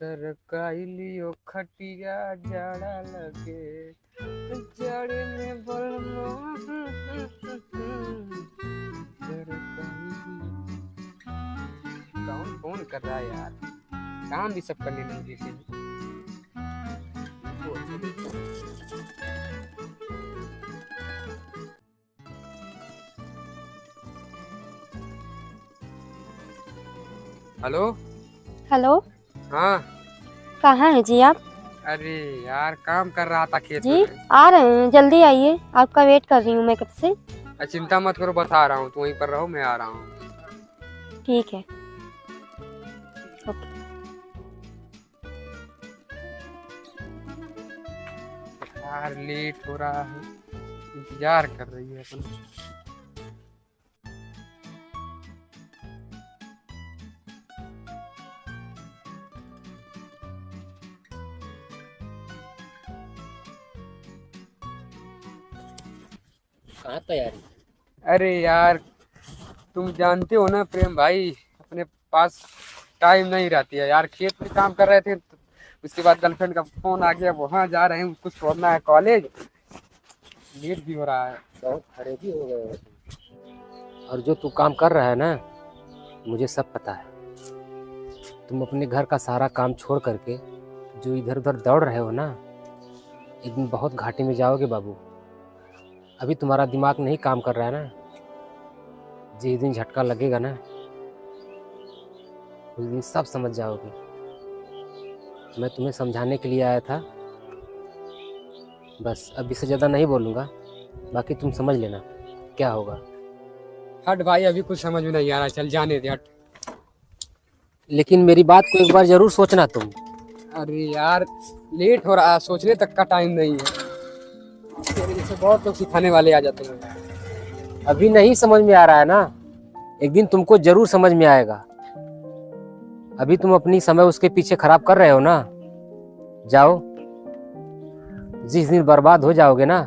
सरकाई लियो खटिया जाड़ा लगे जाड़े में बलमा कौन फोन कर रहा है यार। काम भी सब करने नहीं देते हैं। हेलो। हेलो। हाँ कहाँ हैं जी आप? अरे यार काम कर रहा था खेत जी में। आ रहे हैं, जल्दी आइए, आपका वेट कर रही हूँ मैं कब से। चिंता मत करो, बता रहा हूँ, तो वहीं पर रहो, मैं आ रहा हूँ। ठीक है, ओके। यार लेट हो रहा है, इंतजार कर रही है अपन। कहाँ तैयारी? अरे यार तुम जानते हो ना प्रेम भाई, अपने पास टाइम नहीं रहती है यार। खेत में काम कर रहे थे, उसके बाद गर्लफ्रेंड का फोन आ गया, वहाँ जा रहे हैं, उसको छोड़ना है कॉलेज, लेट भी हो रहा है। बहुत खरेदी हो गए हो तुम। और जो तू काम कर रहा है ना, मुझे सब पता है। तुम अपने घर का सारा काम छोड़ करके जो इधर उधर दौड़ रहे हो ना, एक दिन बहुत घाटे में जाओगे बाबू। अभी तुम्हारा दिमाग नहीं काम कर रहा है ना, जिस दिन झटका लगेगा ना, उस दिन सब समझ जाओगे। मैं तुम्हें समझाने के लिए आया था, बस अब इससे ज़्यादा नहीं बोलूँगा, बाकी तुम समझ लेना क्या होगा। हट भाई, अभी कुछ समझ में नहीं आ रहा, चल जाने दे, हट। लेकिन मेरी बात को एक बार ज़रूर सोचना तुम। अरे यार लेट हो रहा है, सोचने तक का टाइम नहीं है। तेरे जैसे बहुत लोग सिखाने वाले आ जाते हैं। अभी नहीं समझ में आ रहा है ना, एक दिन तुमको जरूर समझ में आएगा। अभी तुम अपनी समय उसके पीछे खराब कर रहे हो ना, जाओ, जिस दिन बर्बाद हो जाओगे ना,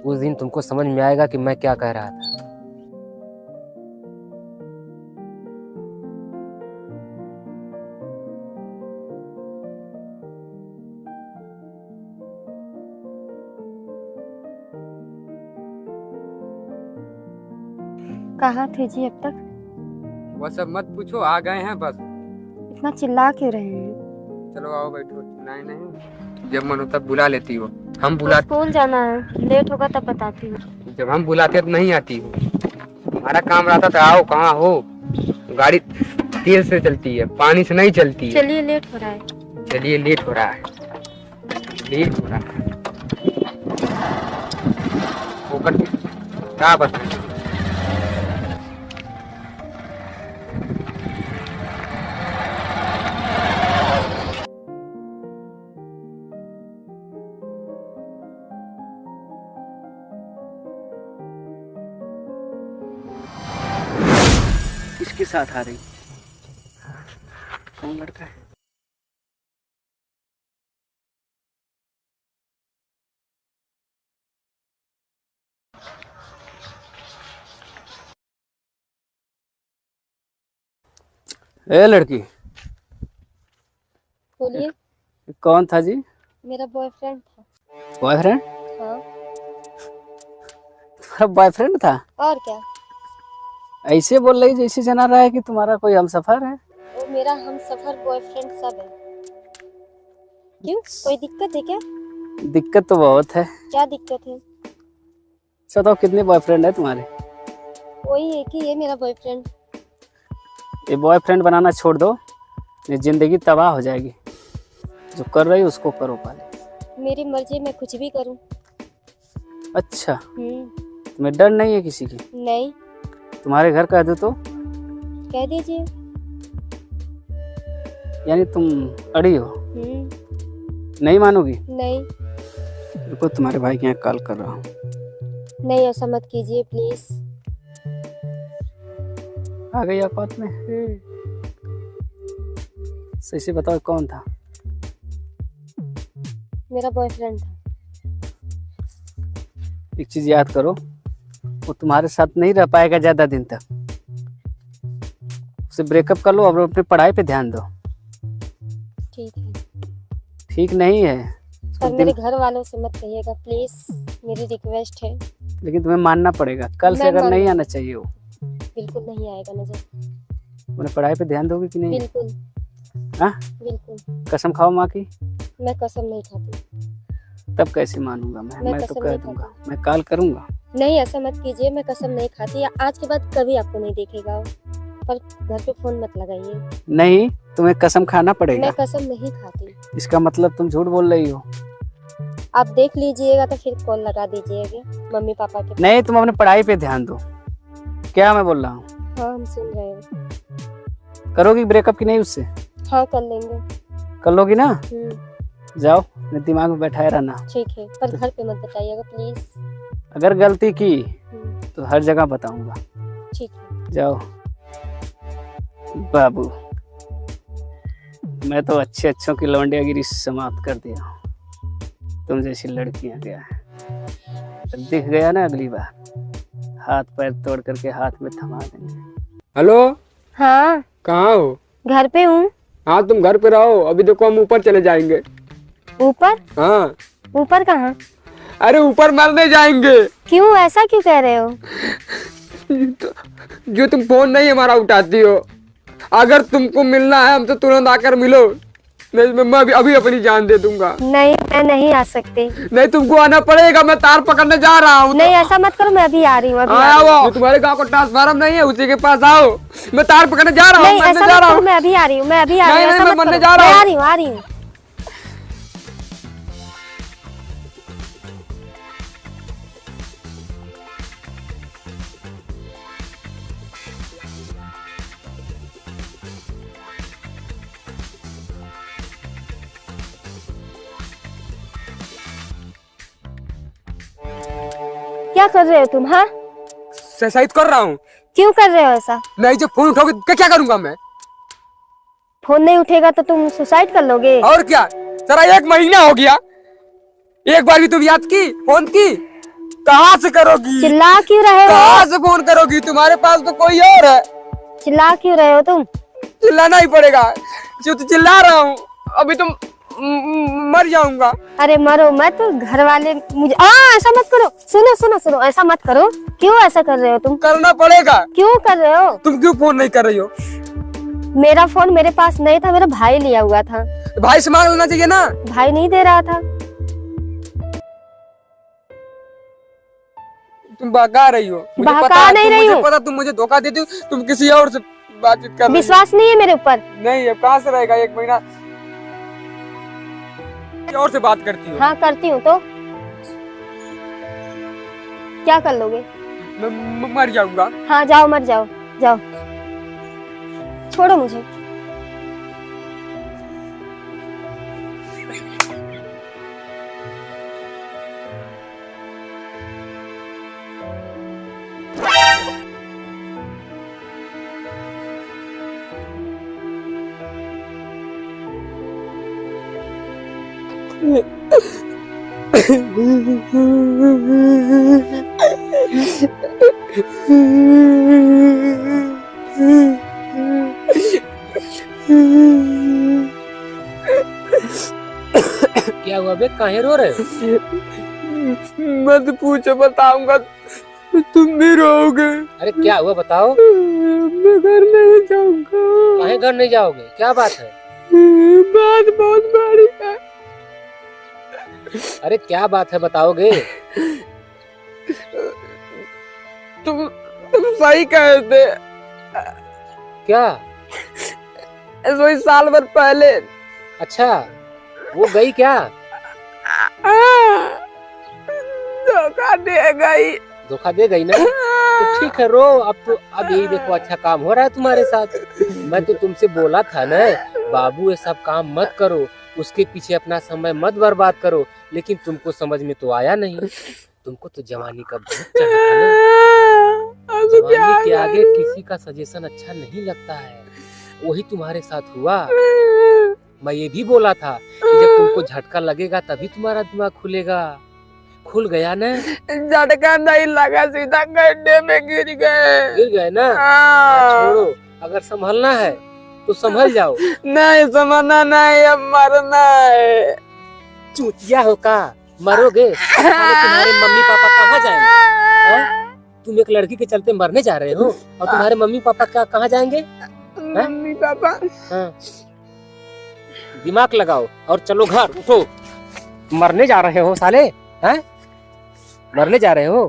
उस दिन तुमको समझ में आएगा कि मैं क्या कह रहा था। कहाँ थे जी अब तक? वो सब मत पूछो, आ गए हैं बस। इतना चिल्ला क्यों रहे हैं? चलो आओ बैठो। नहीं नहीं, जब मन हो तब बुला लेती हो। हम बुला स्कूल जाना है, लेट होगा तब बताती हूँ। जब हम बुलाते तो नहीं आती हो। हमारा काम रहता था, आओ कहाँ हो। गाड़ी तेल से चलती है, पानी से नहीं चलती है। चलिए, लेट हो रहा है। चलिए लेट हो रहा है, लेट हो रहा है। होकर क्या बता। किसके साथ आ रही? कौन लड़का है? ए लड़की, बोलिए। कौन था जी? मेरा बॉयफ्रेंड था। बॉयफ्रेंड? हाँ। तुम्हारा बॉयफ्रेंड था? और क्या? ऐसे बोल रही जैसे जना रहा है कि तुम्हारा कोई हमसफर है। वो मेरा हम सफर बॉयफ्रेंड सब है। क्यों, कोई दिक्कत है क्या? दिक्कत तो बहुत है। क्या दिक्कत है? बताओ कितने बॉयफ्रेंड है तुम्हारे? वही एक ही है मेरा बॉयफ्रेंड। ये बॉयफ्रेंड बनाना छोड़ दो, ये जिंदगी तबाह हो जाएगी। जो कर रही उसको करो पहले। मेरी मर्जी, मैं कुछ भी करूं। अच्छा, तुम्हें डर नहीं है किसी की? नहीं। तुम्हारे घर कह दो तो? कह दीजिए। यानी तुम अड़ी हो? नहीं मानोगी? नहीं। रुको, तुम्हारे भाई के यहाँ कॉल कर रहा हूँ। नहीं, ऐसा मत कीजिए प्लीज। आ गई औकात में? सही से बताओ कौन था? मेरा बॉयफ्रेंड था। एक चीज याद करो, वो तुम्हारे साथ नहीं रह पाएगा ज्यादा दिन तक। उसे ब्रेकअप कर लो और अपनी पढ़ाई पे ध्यान दो। ठीक है, ठीक नहीं है। पर मेरे घर वालों से मत कहिएगा प्लीज, मेरी रिक्वेस्ट है। लेकिन तुम्हें मानना पड़ेगा, कल से मैं अगर नहीं मान- आना चाहिए वो। बिल्कुल नहीं आएगा नजर। उन्हें पढ़ाई पे ध्यान दोगे कि नहीं? बिल्कुल। हाँ? बिल्कुल। कसम खाओ माँ की। मैं कसम नहीं खाती। तब कैसे मानूंगा मैं मैं तो कसम कह नहीं दूंगा, खाती। मैं कॉल करूंगा। नहीं ऐसा मत कीजिए, मैं कसम नहीं खाती। आज के बाद कभी आपको नहीं देखेगा वो। पर घर पे फोन मत लगाइए। नहीं, तुम्हें कसम खाना पड़ेगा। मैं कसम नहीं खाती। इसका मतलब तुम झूठ बोल रही हो। आप देख लीजिएगा तो फिर कॉल लगा दीजिएगा मम्मी पापा के। नहीं, तुम अपने पढ़ाई पे ध्यान दो। क्या मैं बोल रहा हूँ? हाँ हम सुन रहे हैं। करोगी ब्रेकअप की नहीं उससे? हाँ कर लेंगे। कर लोगी ना? जाओ, अपने दिमाग में बैठाए रहना। ठीक है, पर घर पे मत बताइएगा प्लीज। अगर गलती की तो हर जगह बताऊंगा। ठीक है। जाओ बाबू, मैं तो अच्छे अच्छों की लौंडियागिरी समाप्त कर दिया हूँ। तुम जैसी लड़कियां क्या है, दिख गया ना अगली बार हाथ पैर तोड़ करके हाथ में थमा देंगे। हेलो, हाँ कहाँ हो? घर पे हूँ। हाँ तुम घर पे रहो, अभी देखो हम ऊपर चले जाएंगे। ऊपर? हाँ। ऊपर कहाँ? अरे ऊपर मरने जाएंगे। क्यों, ऐसा क्यों कह रहे हो? जो तुम फोन नहीं हमारा उठाती हो, अगर तुमको मिलना है हमसे तुरंत आकर मिलो, नहीं मैं अभी अपनी जान दे दूंगा। नहीं मैं नहीं आ सकती। नहीं तुमको आना पड़ेगा, मैं तार पकड़ने जा रहा हूँ। नहीं ऐसा मत करो, मैं अभी आ रही हूँ। आओ, तुम्हारे गांव का ट्रांसफार्मर नहीं है, उसी के पास आओ। मैं तार पकड़ने जा रहा हूँ। नहीं ऐसा मत करो, मैं अभी आ रही हूँ। मैं अभी आ रही हूँ। नहीं, ऐसा मैं मत मरने करो। जा रहा मैं हूँ। आ रही हूँ, आ रही हूँ। क्या कर रहे हो तुम? हाँ सुसाइड कर रहा हूँ। क्यों कर रहे हो ऐसा? नहीं जब फोन उठाओगे तो क्या करूंगा मैं? फोन नहीं उठेगा तो तुम सुसाइड कर लोगे? और क्या, जरा 1 महीना हो गया, एक बार भी तुम याद की फोन की? कहाँ से करोगी? चिल्ला क्यों रहे हो? कहाँ से फोन करोगी? तुम्हारे पास तो कोई और है। चिल्ला क्यों रहे हो तुम? चिल्लाना ही पड़ेगा, जो तो चिल्ला रहा हूँ, अभी तुम मर जाऊंगा। अरे मरो मत, घर वाले मुझे ऐसा मत करो। सुनो सुनो सुनो, ऐसा मत करो। क्यों ऐसा कर रहे हो तुम? करना पड़ेगा। क्यों कर रहे हो? तुम क्यों फोन नहीं कर रही हो? मेरा फोन मेरे पास नहीं था, मेरा भाई लिया हुआ था। भाई से मांग लेना चाहिए ना। भाई नहीं दे रहा था। तुम बहका रही हो। मुझे बहका पता है, नहीं रही मुझे हूँ। पता तुम मुझे धोखा देती हो, तुम किसी और से बातचीत कर रही हो। विश्वास नहीं है मेरे ऊपर? नहीं अब कहाँ से रहेगा, 1 महीना किसी और से बात करती हो। हाँ करती हूँ तो क्या कर लोगे? मैं मर जाऊंगा। हाँ जाओ, मर जाओ, जाओ, छोड़ो मुझे। क्या हुआ बे, काहे रो रहे हो? मत पूछो, बताऊंगा तुम भी रोओगे। अरे क्या हुआ बताओ। मैं घर नहीं जाऊंगा। काहे घर नहीं जाओगे, क्या बात है? बात बहुत बड़ी है। अरे क्या बात है बताओगे? तुम सही कहे थे। क्या? वही साल भर पहले। अच्छा, वो गई क्या? धोखा दे गई। धोखा दे गई ना? तो ठीक है, रो। अब यही देखो, अच्छा काम हो रहा है तुम्हारे साथ। मैं तो तुमसे बोला था ना बाबू, ये सब काम मत करो, उसके पीछे अपना समय मत बर्बाद करो, लेकिन तुमको समझ में तो आया नहीं। तुमको तो जवानी का बहुत चढ़ा था ना। जवानी के आगे किसी का सजेशन अच्छा नहीं लगता है, वही तुम्हारे साथ हुआ। मैं ये भी बोला था कि जब तुमको झटका लगेगा तभी तुम्हारा दिमाग खुलेगा। खुल गया ना? झटका नहीं लगा, सीधा गड्ढे में गिर गए। गिर गए ना? छोड़ो, अगर संभलना है तो संभल जाओ। नहीं समझना नहीं, अब मरना है। चूतिया हो का, मरोगे? साले तुम्हारे मम्मी पापा कहाँ जाएंगे? हैं? तुम एक लड़की के चलते मरने जा रहे हो और तुम्हारे मम्मी पापा क्या कहाँ जाएंगे? मम्मी पापा हाँ। दिमाग लगाओ और चलो घर, उठो। मरने जा रहे हो साले, हैं? मरने जा रहे हो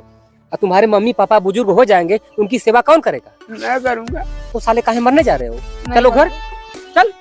और तुम्हारे मम्मी पापा बुजुर्ग हो जाएंगे, उनकी सेवा कौन करेगा? मैं करूंगा। तो साले काहे मरने जा रहे हो? चलो घर, चल।